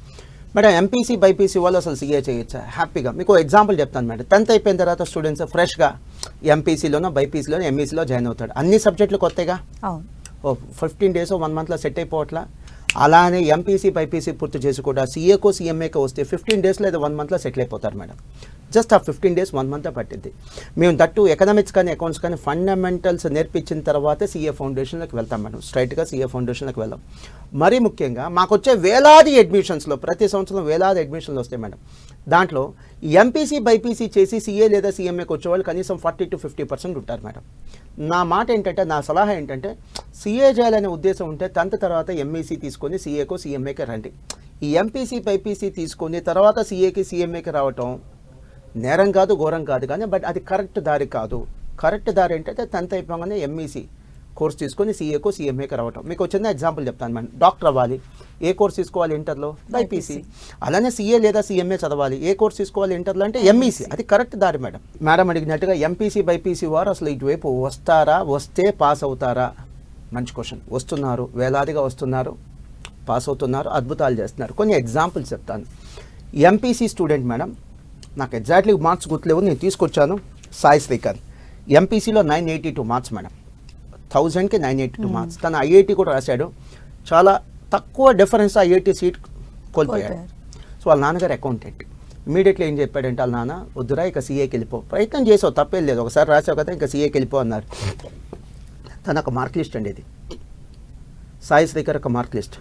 మేడం, ఎంపీసీ బైపీసీ వాళ్ళు అసలు సిఏ చేయొచ్చా? హ్యాపీగా మీకు ఎగ్జాంపుల్ చెప్తాను మేడం. 10th అయిపోయిన తర్వాత స్టూడెంట్స్ ఫ్రెష్గా ఎంపీసీలోనో బైపీసీలోనో ఎంఈసీలో జాయిన్ అవుతాడు. అన్ని సబ్జెక్టులు కొత్తగా 15 days 1 monthలో సెట్ అయిపోవట్లా. అలానే ఎంపీసీ బైపీసీ పూర్తి చేసి కూడా సిఏకో సిఎంఏకో వస్తే 15 days లేదా 1 monthలో సెటిల్ అయిపోతారు మేడం. జస్ట్ ఆ 15 days 1 month పట్టింది. మేము దట్టు ఎకనామిక్స్ కానీ అకౌంట్స్ కానీ ఫండమెంటల్స్ నేర్పించిన తర్వాతే సిఏ ఫౌండేషన్లోకి వెళ్తాం మేడం. స్ట్రైట్గా సిఏ ఫౌండేషన్లోకి వెళ్ళాం. మరీ ముఖ్యంగా మాకు వచ్చే వేలాది అడ్మిషన్స్లో, ప్రతి సంవత్సరం వేలాది అడ్మిషన్లు వస్తాయి మేడం. దాంట్లో ఎంపీసీ బైపీసీ చేసి సిఏ లేదా సిఎంఏకి వచ్చేవాళ్ళు కనీసం 40 to 50% ఉంటారు మేడం. నా మాట ఏంటంటే, నా సలహా ఏంటంటే, సిఏ చేయాలనే ఉద్దేశం ఉంటే 10th తర్వాత ఎంఈసీ తీసుకొని సిఏకో సిఎంఏకి రండి. ఈ ఎంపీసీ బైపీసీ తీసుకొని తర్వాత సిఏకి సిఎంఏకి రావటం నేరం కాదు, ఘోరం కాదు, కానీ బట్ అది కరెక్ట్ దారి కాదు. కరెక్ట్ దారి ఏంటంటే 10th అయిపోగానే ఎంఈసీ కోర్స్ తీసుకొని సిఏకో సిఎంఏకి రావటం. మీకు చిన్న ఎగ్జాంపుల్ చెప్తాను మేడం. డాక్టర్ అవ్వాలి, ఏ కోర్స్ తీసుకోవాలి ఇంటర్లో? బైపీసీ. అలానే సిఏ లేదా సిఎంఏ చదవాలి, ఏ కోర్స్ తీసుకోవాలి ఇంటర్లో అంటే ఎంఈసీ. అది కరెక్ట్ దారి మేడం. మేడం అడిగినట్టుగా ఎంపీసీ బైపీసీ వారు అసలు ఇటువైపు వస్తారా, వస్తే పాస్ అవుతారా? మంచి క్వశ్చన్. వస్తున్నారు, వేలాదిగా వస్తున్నారు, పాస్ అవుతున్నారు, అద్భుతాలు చేస్తున్నారు. కొన్ని ఎగ్జాంపుల్స్ చెప్తాను. ఎంపీసీ స్టూడెంట్ మేడం, నాకు ఎగ్జాక్ట్లీ మార్క్స్ గుర్తులేవు, నేను తీసుకొచ్చాను. సాయి శ్రీకాంత్ ఎంపీసీలో 982 మార్క్స్ మేడం, 1000కి 982 మార్క్స్. తను ఐఐటి కూడా రాశాడు, చాలా తక్కువ డిఫరెన్స్ ఐఐటి సీట్ కోల్పోయాడు. సో వాళ్ళ నాన్నగారు అకౌంటెంట్. ఇమీడియట్లీ ఏం చెప్పాడంటే వాళ్ళ నాన్న, వద్దురా ఇక సీఏకి వెళ్ళిపో, ప్రయత్నం చేసావు తప్పేం లేదు, ఒకసారి రాసావు కదా ఇంకా సీఏకి వెళ్ళిపో అన్నారు. తన ఒక మార్క్ లిస్ట్ అండి ఇది, సాయి శ్రీకర్ ఒక mark list.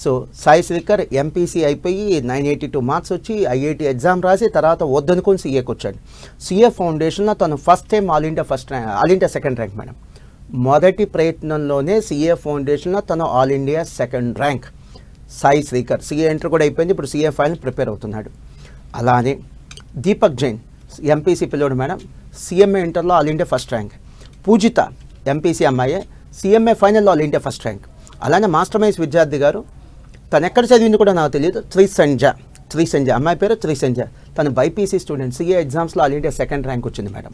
So Sai Srikar MPC అయిపోయి 982 మార్క్స్ వచ్చి ఐఐటి ఎగ్జామ్ రాసి తర్వాత వద్దనుకొని సీఏకి వచ్చాడు. సీఏ ఫౌండేషన్లో తను first time all India second rank madam. మొదటి ప్రయత్నంలోనే సీఏ ఫౌండేషన్లో తను all India second rank. Sai Srikar CA inter కూడా అయిపోయింది, ఇప్పుడు సీఏ ఫైనల్ ప్రిపేర్ అవుతున్నాడు. అలానే దీపక్ జైన్ ఎంపీసీ పిల్లోడు మేడం, సిఎంఏ ఇంటర్లో ఆల్ ఇండియా ఫస్ట్ ర్యాంక్. పూజిత ఎంపీసీ అమ్మాయే, సిఎంఏ ఫైనల్లో ఆల్ ఇండియా ఫస్ట్ ర్యాంక్. అలానే మాస్టర్ మైన్స్ విద్యార్థి గారు, తను ఎక్కడ చదివింది కూడా నాకు తెలియదు, త్రిసంజ అమ్మాయి పేరు త్రిసంజ, తను బైపీసీ స్టూడెంట్, సీఏ ఎగ్జామ్స్లో ఆల్ ఇండియా సెకండ్ ర్యాంక్ వచ్చింది మేడం.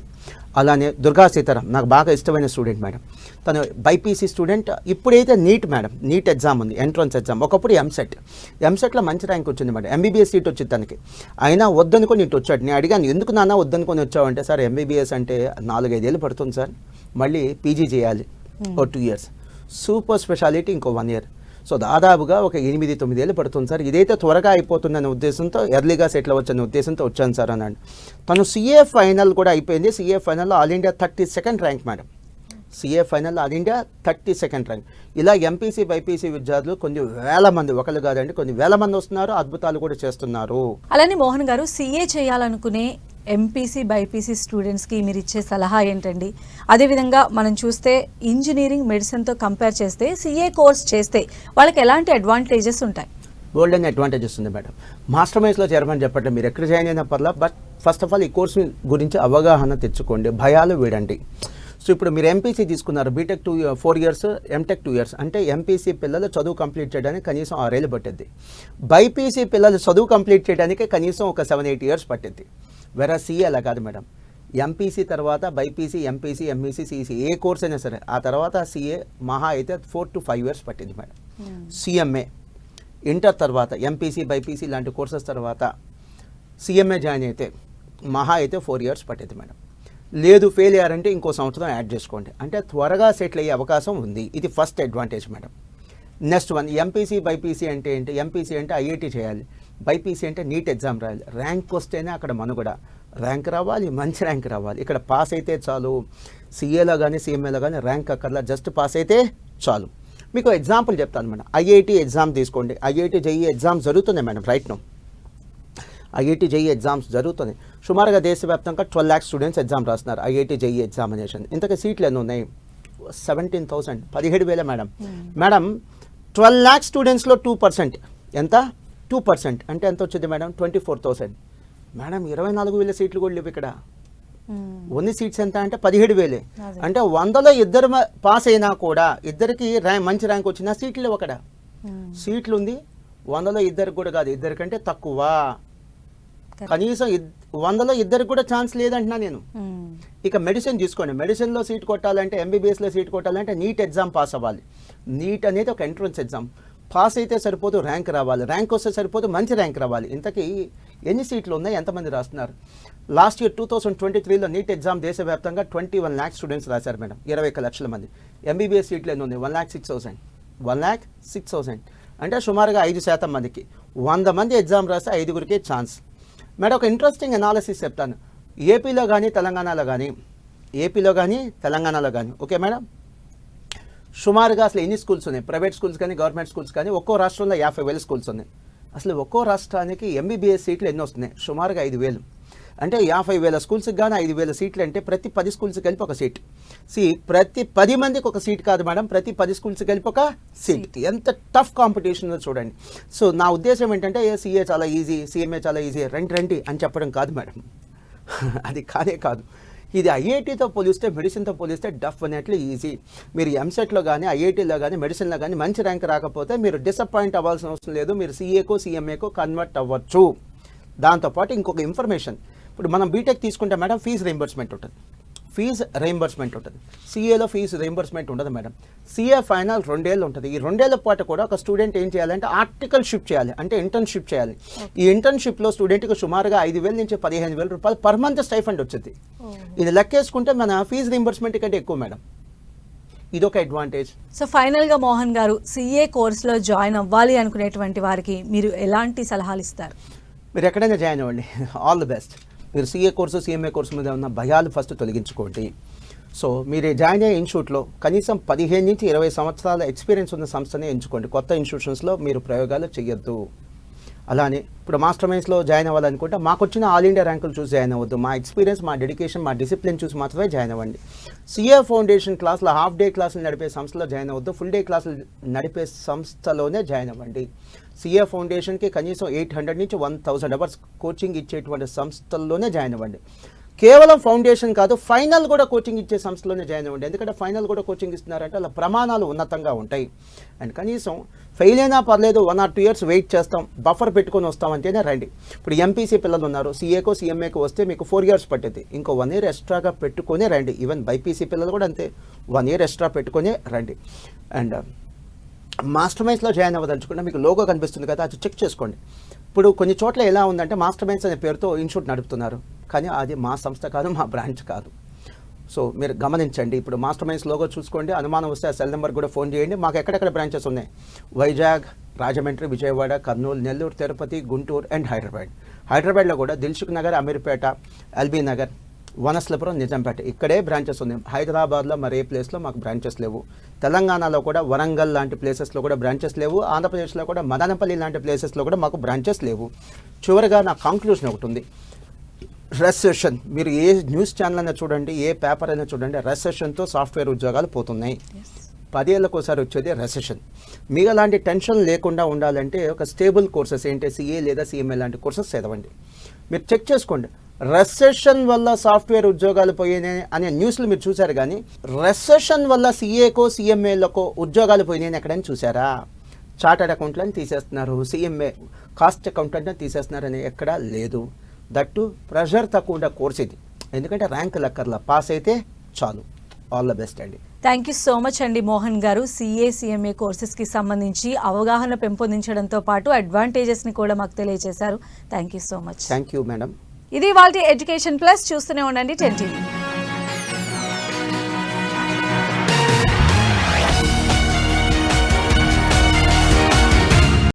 అలానే దుర్గా సీతారాం నాకు బాగా ఇష్టమైన స్టూడెంట్ మేడం, తను బైపీసీ స్టూడెంట్. ఇప్పుడైతే నీట్ మేడం, నీట్ ఎగ్జామ్ ఉంది, ఎంట్రన్స్ ఎగ్జామ్. ఒకప్పుడు ఎంసెట్లో మంచి ర్యాంక్ వచ్చింది మేడం, ఎంబీబీఎస్ సీట్ వచ్చింది తనకి. అయినా వద్దనుకొని ఇటు వచ్చాడు. నేను అడిగాను, ఎందుకు నాన్న వద్దనుకొని వచ్చావంటే, సార్ ఎంబీబీఎస్ అంటే 4-5 ఏళ్ళు పడుతుంది సార్, మళ్ళీ పీజీ చేయాలి ఓ 2 years, సూపర్ స్పెషాలిటీ ఇంకో 1 year. సో దాదాపుగా ఒక 8-9 ఏళ్ళు పడుతుంది సార్, ఇదైతే త్వరగా అయిపోతుందనే ఉద్దేశంతో, ఎర్లీగా సెటిల్ అవ్వచ్చనే ఉద్దేశంతో వచ్చాను సార్ అన్నాడు. తను సీఏ ఫైనల్ కూడా అయిపోయింది, సీఏ ఫైనల్లో all India 32nd rank madam, CA ఫైనల్లో ఆల్ ఇండియా 32nd ర్యాంక్. ఇలా ఎంపీసీ బైపీసీ విద్యార్థులు కొన్ని వేల మంది, ఒకళ్ళు కాదండి కొన్ని వేల మంది వస్తున్నారు, అద్భుతాలు కూడా చేస్తున్నారు. అలానే మోహన్ గారు, సీఏ చేయాలనుకునే ఎంపీసీ బైపీసీ స్టూడెంట్స్కి మీరు ఇచ్చే సలహా ఏంటండి? అదేవిధంగా మనం చూస్తే ఇంజనీరింగ్ మెడిసిన్తో కంపేర్ చేస్తే సీఏ కోర్స్ చేస్తే వాళ్ళకి ఎలాంటి అడ్వాంటేజెస్ ఉంటాయి? గోల్డెన్ అడ్వాంటేజెస్ ఉంది మేడం. మాస్టర్ మైన్స్లో చేరమని చెప్పండి, మీరు ఎక్కడ జాయిన్ అయినా పర్లా, బట్ ఫస్ట్ ఆఫ్ ఆల్ ఈ కోర్సు గురించి అవగాహన తెచ్చుకోండి, భయాలు వీడండి. సో ఇప్పుడు మీరు ఎంపీసీ తీసుకున్నారు, బీటెక్ 4 years, ఎంటెక్ 2 years, అంటే ఎంపీసీ పిల్లలు చదువు కంప్లీట్ చేయడానికి కనీసం 6 ఏళ్ళు పట్టింది. బైపీసీ పిల్లలు చదువు కంప్లీట్ చేయడానికి కనీసం ఒక 7-8 years పట్టింది. వేరే సీఏ అలా కాదు మేడం, ఎంపీసీ తర్వాత బైపీసీ, ఎంపీసీ, ఎంఈసీ, సిఈసీ ఏ కోర్స్ అయినా సరే ఆ తర్వాత సీఏ మహా అయితే 4 to 5 years పట్టింది మేడం. సిఎంఏ ఇంటర్ తర్వాత ఎంపీసీ బైపీసీ లాంటి కోర్సెస్ తర్వాత సిఎంఏ జాయిన్ అయితే మహా అయితే 4 years పట్టింది మేడం. లేదు ఫెయిల్ అయ్యారంటే ఇంకో సంవత్సరం యాడ్ చేసుకోండి, అంటే త్వరగా సెటిల్ అయ్యే అవకాశం ఉంది. ఇది first advantage madam. Next one, MPC BiPC అంటే ఏంటి? ఎంపీసీ అంటే ఐఐటి చేయాలి, బైపీసీ అంటే నీట్ ఎగ్జామ్ రాయాలి. ర్యాంక్ వస్తేనే అక్కడ మనుగడ, ర్యాంక్ రావాలి, మంచి ర్యాంక్ రావాలి. ఇక్కడ పాస్ అయితే చాలు, సీఏలో కానీ సిఎంఏలో కానీ ర్యాంక్ అక్కర్లా, జస్ట్ పాస్ అయితే చాలు. మీకు ఎగ్జాంపుల్ చెప్తాను మేడం, ఐఐటి ఎగ్జామ్ తీసుకోండి. ఐఐటి జేఈ ఎగ్జామ్ జరుగుతుంది madam right now, IIT JEE exams జరుగుతుంది. సుమారుగా దేశవ్యాప్తంగా 12 lakhs స్టూడెంట్స్ ఎగ్జామ్ రాస్తున్నారు ఐఐటి జేఈ ఎగ్జామినేషన్. ఇంతకీ సీట్లు ఎన్ని ఉన్నాయి? 17,000, 17,000 మేడం. మేడం 12 lakhs స్టూడెంట్స్లో 2%, ఎంత? 2% అంటే ఎంత వచ్చింది మేడం? 24,000. మేడం 24,000 సీట్లు కూడా లేవు ఇక్కడ. ఓన్లీ సీట్స్ ఎంత అంటే 17,000. అంటే 100లో ఇద్దరు పాస్ అయినా కూడా ఇద్దరికి మంచి ర్యాంక్ వచ్చిన సీట్లు లేవు అక్కడ. సీట్లు ఉంది 100లో ఇద్దరికి కూడా కాదు, ఇద్దరికంటే తక్కువ, కనీసం 100లో ఇద్దరికి కూడా ఛాన్స్ లేదంటున్నా నేను. ఇక మెడిసిన్ తీసుకోండి, మెడిసిన్లో సీట్ కొట్టాలంటే, ఎంబీబీఎస్లో సీట్ కొట్టాలంటే నీట్ ఎగ్జామ్ పాస్ అవ్వాలి. నీట్ అనేది ఒక ఎంట్రన్స్ ఎగ్జామ్, పాస్ అయితే సరిపోదు, ర్యాంక్ రావాలి, ర్యాంక్ వస్తే సరిపోదు, మంచి ర్యాంక్ రావాలి. ఇంతకీ ఎన్ని సీట్లు ఉన్నాయి, ఎంతమంది రాస్తున్నారు? లాస్ట్ ఇయర్ 2023లో నీట్ ఎగ్జామ్ దేశవ్యాప్తంగా 21 lakhs స్టూడెంట్స్ రాశారు మేడం, 21 లక్షల మంది. ఎంబీబీఎస్ సీట్లు ఎన్ని ఉన్నాయి? 1,06,000, 1,06,000 అంటే సుమారుగా 5% మందికి. 100 మంది ఎగ్జామ్ రాస్తే 5గురికే ఛాన్స్. మేడం ఒక ఇంట్రెస్టింగ్ అనాలిసిస్ చెప్తాను. ఏపీలో కానీ తెలంగాణలో కానీ ఓకే మేడం, సుమారుగా అసలు ఎన్ని స్కూల్స్ ఉన్నాయి? ప్రైవేట్ స్కూల్స్ కానీ గవర్నమెంట్ స్కూల్స్ కానీ ఒక్కో రాష్ట్రంలో 50,000 స్కూల్స్ ఉన్నాయి. అసలు ఒక్కో రాష్ట్రానికి ఎంబీబీఎస్ సీట్లు ఎన్ని వస్తున్నాయి? సుమారుగా 5,000. అంటే 50,000 స్కూల్స్కి కానీ 5,000 సీట్లు అంటే ప్రతి 10 స్కూల్స్కి కలిపి ఒక సీట్. ప్రతి 10 మందికి ఒక సీట్ కాదు మేడం, ప్రతి 10 స్కూల్స్కి కలిపి ఒక సీట్. ఎంత టఫ్ కాంపిటీషన్ చూడండి. సో నా ఉద్దేశం ఏంటంటే సీఏ చాలా ఈజీ, సిఎంఏ చాలా ఈజీ, రండి అని చెప్పడం కాదు మేడం, అది కాదు. ఇది ఐఐటీతో పోలిస్తే, మెడిసిన్తో పోలిస్తే డెఫినెట్లీ ఈజీ. మీరు ఎంసెట్లో కానీ ఐఐటీలో కానీ మెడిసిన్లో కానీ మంచి ర్యాంక్ రాకపోతే మీరు డిసప్పాయింట్ అవ్వాల్సిన అవసరం లేదు, మీరు సీఏకో సిఎంఏకో కన్వర్ట్ అవ్వచ్చు. దాంతోపాటు ఇంకొక ఇన్ఫర్మేషన్, ఇప్పుడు మనం బీటెక్ తీసుకుంటే మేడం ఫీజు రీయింబర్స్మెంట్ ఉంటుంది. ఫీజు రీయింబర్స్మెంట్ ఉంటుంది. సిఏలో ఫీజు రీయింబర్స్మెంట్ ఉండదు మేడం. సిఏ ఫైనల్ 2 ఏళ్ళు ఉంటుంది. ఈ 2 ఏళ్ల పాటు కూడా ఒక స్టూడెంట్ ఏం చేయాలంటే ఆర్టికల్షిప్ చేయాలి, అంటే ఇంటర్న్షిప్ చేయాలి. ఈ ఇంటర్న్షిప్లో స్టూడెంట్కి సుమారుగా 5,000 నుంచి 15,000 రూపాయలు పర్ మంత్ స్టైఫండ్ వచ్చింది. ఇది లెక్కేసుకుంటే మన ఫీజు రీయింబర్స్మెంట్ కంటే ఎక్కువ మేడం. ఇదొక అడ్వాంటేజ్. సో ఫైనల్గా మోహన్ గారు, సిఏ కోర్సులో జాయిన్ అవ్వాలి అనుకునేటువంటి వారికి మీరు ఎలాంటి సలహాలు ఇస్తారు? మీరు ఎక్కడైనా జాయిన్ అవ్వండి, ఆల్ ది బెస్ట్. మీరు సిఏ కోర్సు సిఎంఏ కోర్సు మీద ఉన్న భయాలు ఫస్ట్ తొలగించుకోండి. సో మీరు జాయిన్ అయ్యే ఇన్స్టిట్యూట్లో కనీసం 15 నుంచి 20 సంవత్సరాల ఎక్స్పీరియన్స్ ఉన్న సంస్థనే ఎంచుకోండి. కొత్త ఇన్స్టిట్యూషన్స్లో మీరు ప్రయోగాలు చేయొద్దు. అలానే ఇప్పుడు మాస్టర్ మైండ్స్లో జాయిన్ అవ్వాలనుకుంటే మాకు వచ్చిన ఆల్ ఇండియా ర్యాంకులు చూసి జాయిన్ అవ్వద్దు. మా ఎక్స్పీరియన్స్, మా డెడికేషన్, మా డిసిప్లిన్ చూసి మాత్రమే జాయిన్ అవ్వండి. సిఏ ఫౌండేషన్ క్లాసులో హాఫ్ డే క్లాసులు నడిపే సంస్థలో జాయిన్ అవ్వద్దు. ఫుల్ డే క్లాసులు నడిపే సంస్థలోనే జాయిన్ అవ్వండి. సిఏ ఫౌండేషన్కి కనీసం 800 నుంచి 1000 అవర్స్ కోచింగ్ ఇచ్చేటువంటి సంస్థల్లోనే జాయిన్ అవ్వండి. కేవలం ఫౌండేషన్ కాదు, ఫైనల్ కూడా కోచింగ్ ఇచ్చే సంస్థలోనే జాయిన్ అవ్వండి. ఎందుకంటే ఫైనల్ కూడా కోచింగ్ ఇస్తున్నారంటే అలా ప్రమాణాలు ఉన్నతంగా ఉంటాయి. అండ్ కనీసం ఫెయిల్ అయినా పర్లేదు, 1 or 2 years వెయిట్ చేస్తాం, బఫర్ పెట్టుకొని వస్తామంటేనే రండి. ఇప్పుడు ఎంపీసీ పిల్లలు ఉన్నారు, సిఏకో సిఎంఏకో వస్తే మీకు 4 years పట్టింది, ఇంకో 1 year ఎక్స్ట్రాగా పెట్టుకొని రండి. ఈవెన్ బైపీసీ పిల్లలు కూడా అంతే, 1 year ఎక్స్ట్రా పెట్టుకొని రండి. అండ్ మాస్టర్ మైండ్స్లో జాయిన్ అవ్వదలుచుకుంటే మీకు లోగో కనిపిస్తుంది కదా, అది చెక్ చేసుకోండి. ఇప్పుడు కొన్ని చోట్ల ఎలా ఉందంటే మాస్టర్ మైండ్స్ అనే పేరుతో ఇన్స్టిట్యూట్ నడుపుతున్నారు, కానీ అది మా సంస్థ కాదు, మా బ్రాంచ్ కాదు. సో మీరు గమనించండి. ఇప్పుడు మాస్టర్ మైండ్స్ లోగో చూసుకోండి, అనుమానం వస్తే ఆ సెల్ నెంబర్ కూడా ఫోన్ చేయండి. మాకు ఎక్కడెక్కడ బ్రాంచెస్ ఉన్నాయి: వైజాగ్, రాజమండ్రి, విజయవాడ, కర్నూలు, నెల్లూరు, తిరుపతి, గుంటూరు అండ్ హైదరాబాద్. హైదరాబాద్లో కూడా దిల్సుఖ్ నగర్, అమీర్పేట, ఎల్బీ నగర్, వనస్లపురం, నిజాంపేట ఇక్కడే బ్రాంచెస్ ఉన్నాయి. హైదరాబాద్లో మరే ప్లేస్లో మాకు బ్రాంచెస్ లేవు. తెలంగాణలో కూడా వరంగల్ లాంటి ప్లేసెస్లో కూడా బ్రాంచెస్ లేవు. ఆంధ్రప్రదేశ్లో కూడా మదనపల్లి లాంటి ప్లేసెస్లో కూడా మాకు బ్రాంచెస్ లేవు. చివరిగా నా కంక్లూజన్ ఒకటి ఉంది: రెసెషన్. మీరు ఏ న్యూస్ ఛానల్ అయినా చూడండి, ఏ పేపర్ అయినా చూడండి, రెసెషన్తో సాఫ్ట్వేర్ ఉద్యోగాలు పోతున్నాయి. 10 ఏళ్ళకోసారి వచ్చేది రెసెషన్. మీకు అలాంటి టెన్షన్ లేకుండా ఉండాలంటే ఒక స్టేబుల్ కోర్సెస్ ఏంటి, సిఏ లేదా సిఎంఏ లాంటి కోర్సెస్ చదవండి. మీరు చెక్ చేసుకోండి. రెసెషన్ వల్ల సాఫ్ట్వేర్ ఉద్యోగాలు పోయినాయి అనే న్యూస్లు మీరు చూశారు, కానీ రెసెషన్ వల్ల సిఏకో సిఎంఏలకో ఉద్యోగాలు పోయినాయని ఎక్కడైనా చూసారా? చార్టర్డ్ అకౌంట్లను తీసేస్తున్నారు, సిఎంఏ కాస్ట్ అకౌంటెంట్ని తీసేస్తున్నారని ఎక్కడా లేదు. దట్టు ప్రెషర్ తక్కువ ఉండే కోర్స్ ఇది, ఎందుకంటే ర్యాంక్ లెక్కర్లా పాస్ అయితే చాలు. ఆల్ ద బెస్ట్ అండి. థ్యాంక్ యూ సో మచ్ అండి మోహన్ గారు. సిఏ సిఎంఏ కోర్సెస్కి సంబంధించి అవగాహన పెంపొందించడంతో పాటు అడ్వాంటేజెస్ని కూడా మాకు తెలియజేశారు. Thank you so much. Thank you madam. ఇది వాళ్ళ ఎడ్యుకేషన్ ప్లస్. చూస్తూనే ఉండండి 10 TV.